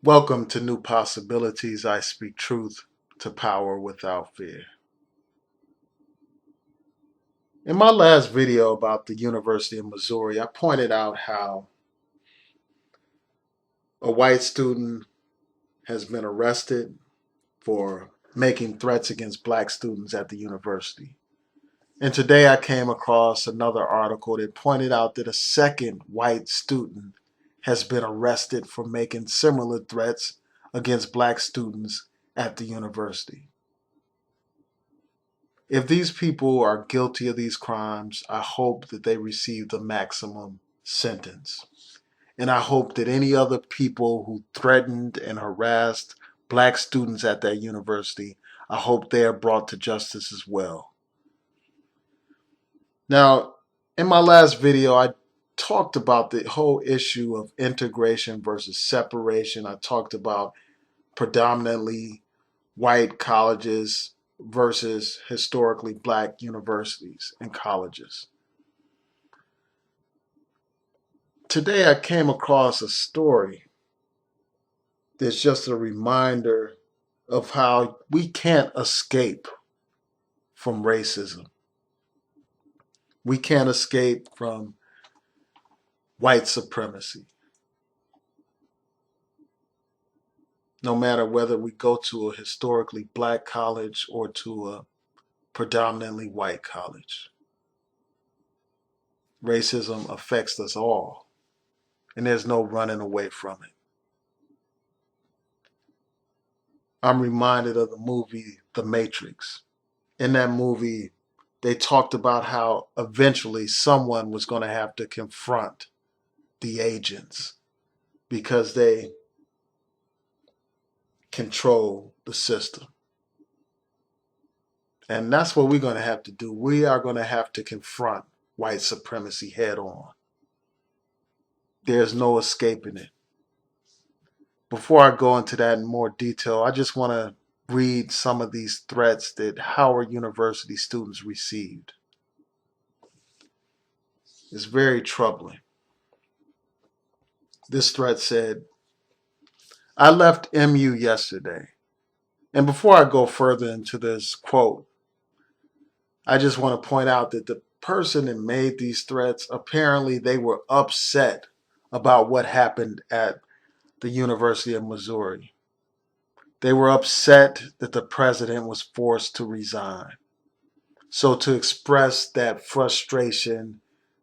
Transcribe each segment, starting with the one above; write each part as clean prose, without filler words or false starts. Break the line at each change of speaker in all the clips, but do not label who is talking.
Welcome to New Possibilities. I speak truth to power without fear. In my last video about the University of Missouri, I pointed out how a white student has been arrested for making threats against black students at the university. And today I came across another article that pointed out that a second white student has been arrested for making similar threats against black students at the university. If these people are guilty of these crimes, I hope that they receive the maximum sentence. And I hope that any other people who threatened and harassed black students at that university, I hope they are brought to justice as well. Now, in my last video, I talked about the whole issue of integration versus separation. I talked about predominantly white colleges versus historically black universities and colleges. Today I came across a story that's just a reminder of how we can't escape from racism. We can't escape from white supremacy. No matter whether we go to a historically black college or to a predominantly white college. Racism affects us all, and there's no running away from it. I'm reminded of the movie The Matrix. In that movie, they talked about how eventually someone was going to have to confront the agents because they control the system. And that's what we're going to have to do. We are going to have to confront white supremacy head on. There's no escaping it. Before I go into that in more detail, I just want to read some of these threats that Howard University students received. It's very troubling. This threat said, I left MU yesterday. And before I go further into this quote, I just want to point out that the person that made these threats, apparently they were upset about what happened at the University of Missouri. They were upset that the president was forced to resign. So to express that frustration,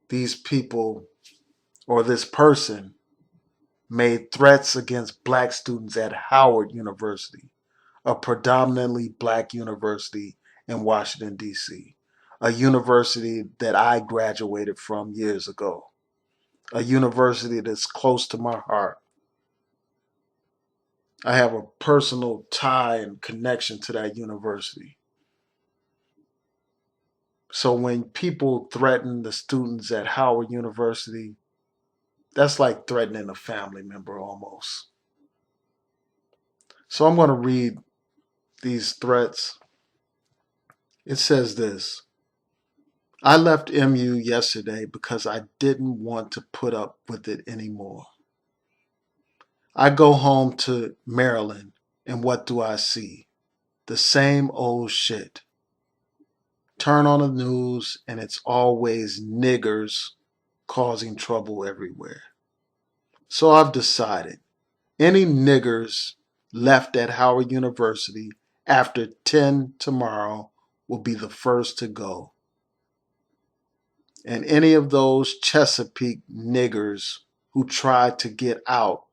these people or this person made threats against black students at Howard University, a predominantly black university in Washington, D.C., a university that I graduated from years ago, a university that's close to my heart. I have a personal tie and connection to that university. So when people threaten the students at Howard University, that's like threatening a family member almost. So I'm going to read these threats. It says this: I left MU yesterday because I didn't want to put up with it anymore. I go home to Maryland, and what do I see? The same old shit. Turn on the news, and it's always niggers causing trouble everywhere. So I've decided any niggers left at Howard University after 10 tomorrow will be the first to go. And any of those Chesapeake niggers who try to get out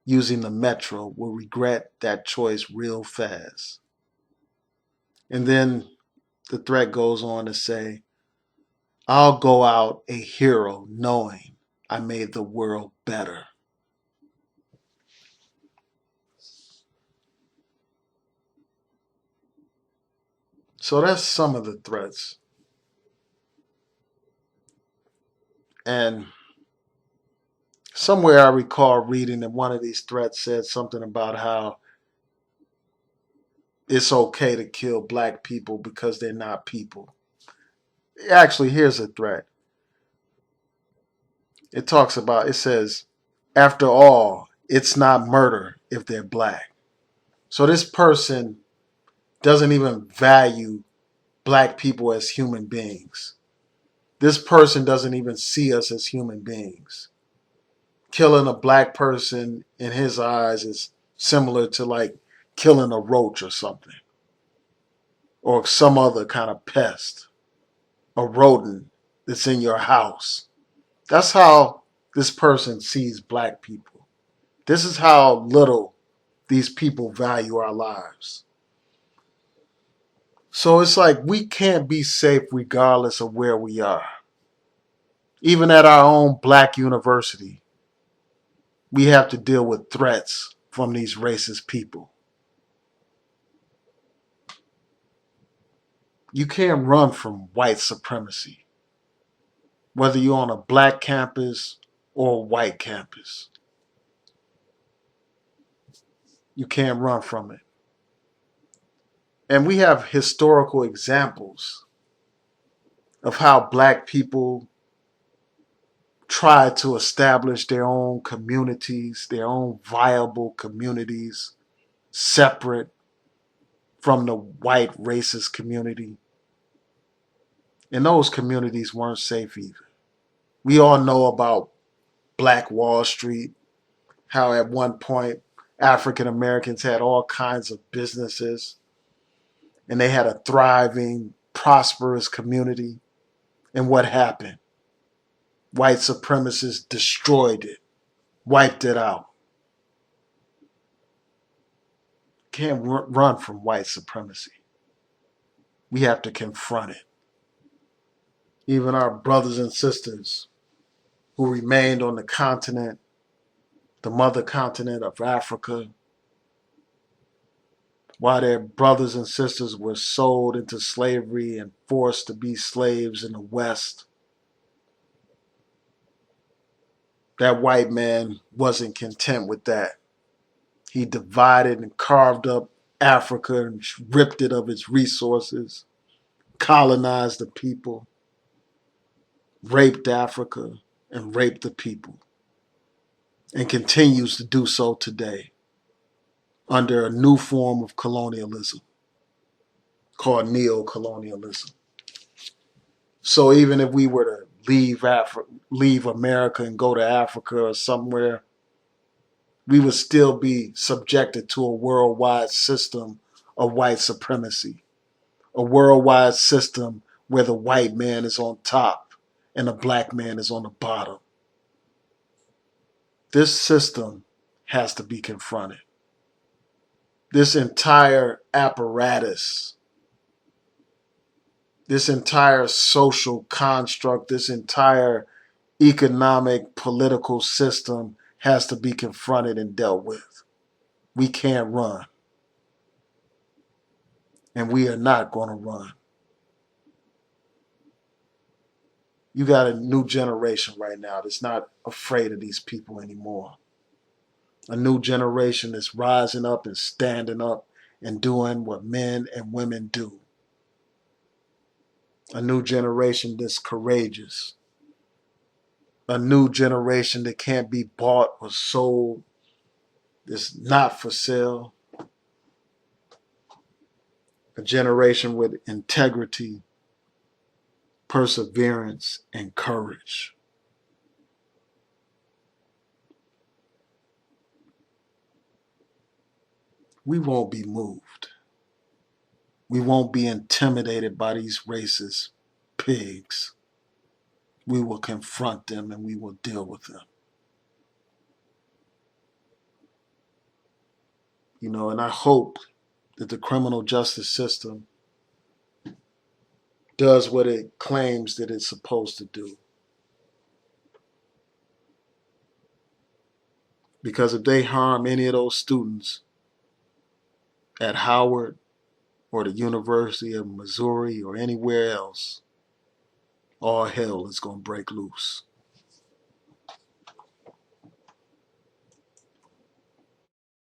using the metro will regret that choice real fast. And then the threat goes on to say, I'll go out a hero knowing I made the world better. So that's some of the threats. And somewhere I recall reading that one of these threats said something about how it's okay to kill black people because they're not people. Actually, here's a threat. It says, after all, it's not murder, if they're black. So this person doesn't even value black people as human beings. This person doesn't even see us as human beings. Killing a black person in his eyes is similar to like killing a roach or something, or some other kind of pest, a rodent that's in your house. That's how this person sees black people. This is how little these people value our lives. So it's like we can't be safe regardless of where we are. Even at our own black university, we have to deal with threats from these racist people. You can't run from white supremacy, whether you're on a black campus or a white campus. You can't run from it. And we have historical examples of how black people try to establish their own communities, their own viable communities, separate from the white racist community. And those communities weren't safe either. We all know about Black Wall Street, how at one point African Americans had all kinds of businesses and they had a thriving, prosperous community. And what happened? White supremacists destroyed it, wiped it out. Can't run from white supremacy. We have to confront it. Even our brothers and sisters who remained on the continent, the mother continent of Africa, while their brothers and sisters were sold into slavery and forced to be slaves in the West, that white man wasn't content with that. He divided and carved up Africa and ripped it of its resources, colonized the people, raped Africa, and raped the people, and continues to do so today under a new form of colonialism called neo-colonialism. So even if we were to leave America and go to Africa or somewhere, we would still be subjected to a worldwide system of white supremacy, a worldwide system where the white man is on top and the black man is on the bottom. This system has to be confronted. This entire apparatus, this entire social construct, this entire economic, political system has to be confronted and dealt with. We can't run. And we are not going to run. You got a new generation right now that's not afraid of these people anymore. A new generation that's rising up and standing up and doing what men and women do. A new generation that's courageous. A new generation that can't be bought or sold, that's not for sale. A generation with integrity, perseverance, and courage. We won't be moved. We won't be intimidated by these racist pigs. We will confront them and we will deal with them. And I hope that the criminal justice system does what it claims that it's supposed to do. Because if they harm any of those students at Howard or the University of Missouri or anywhere else, all hell is going to break loose.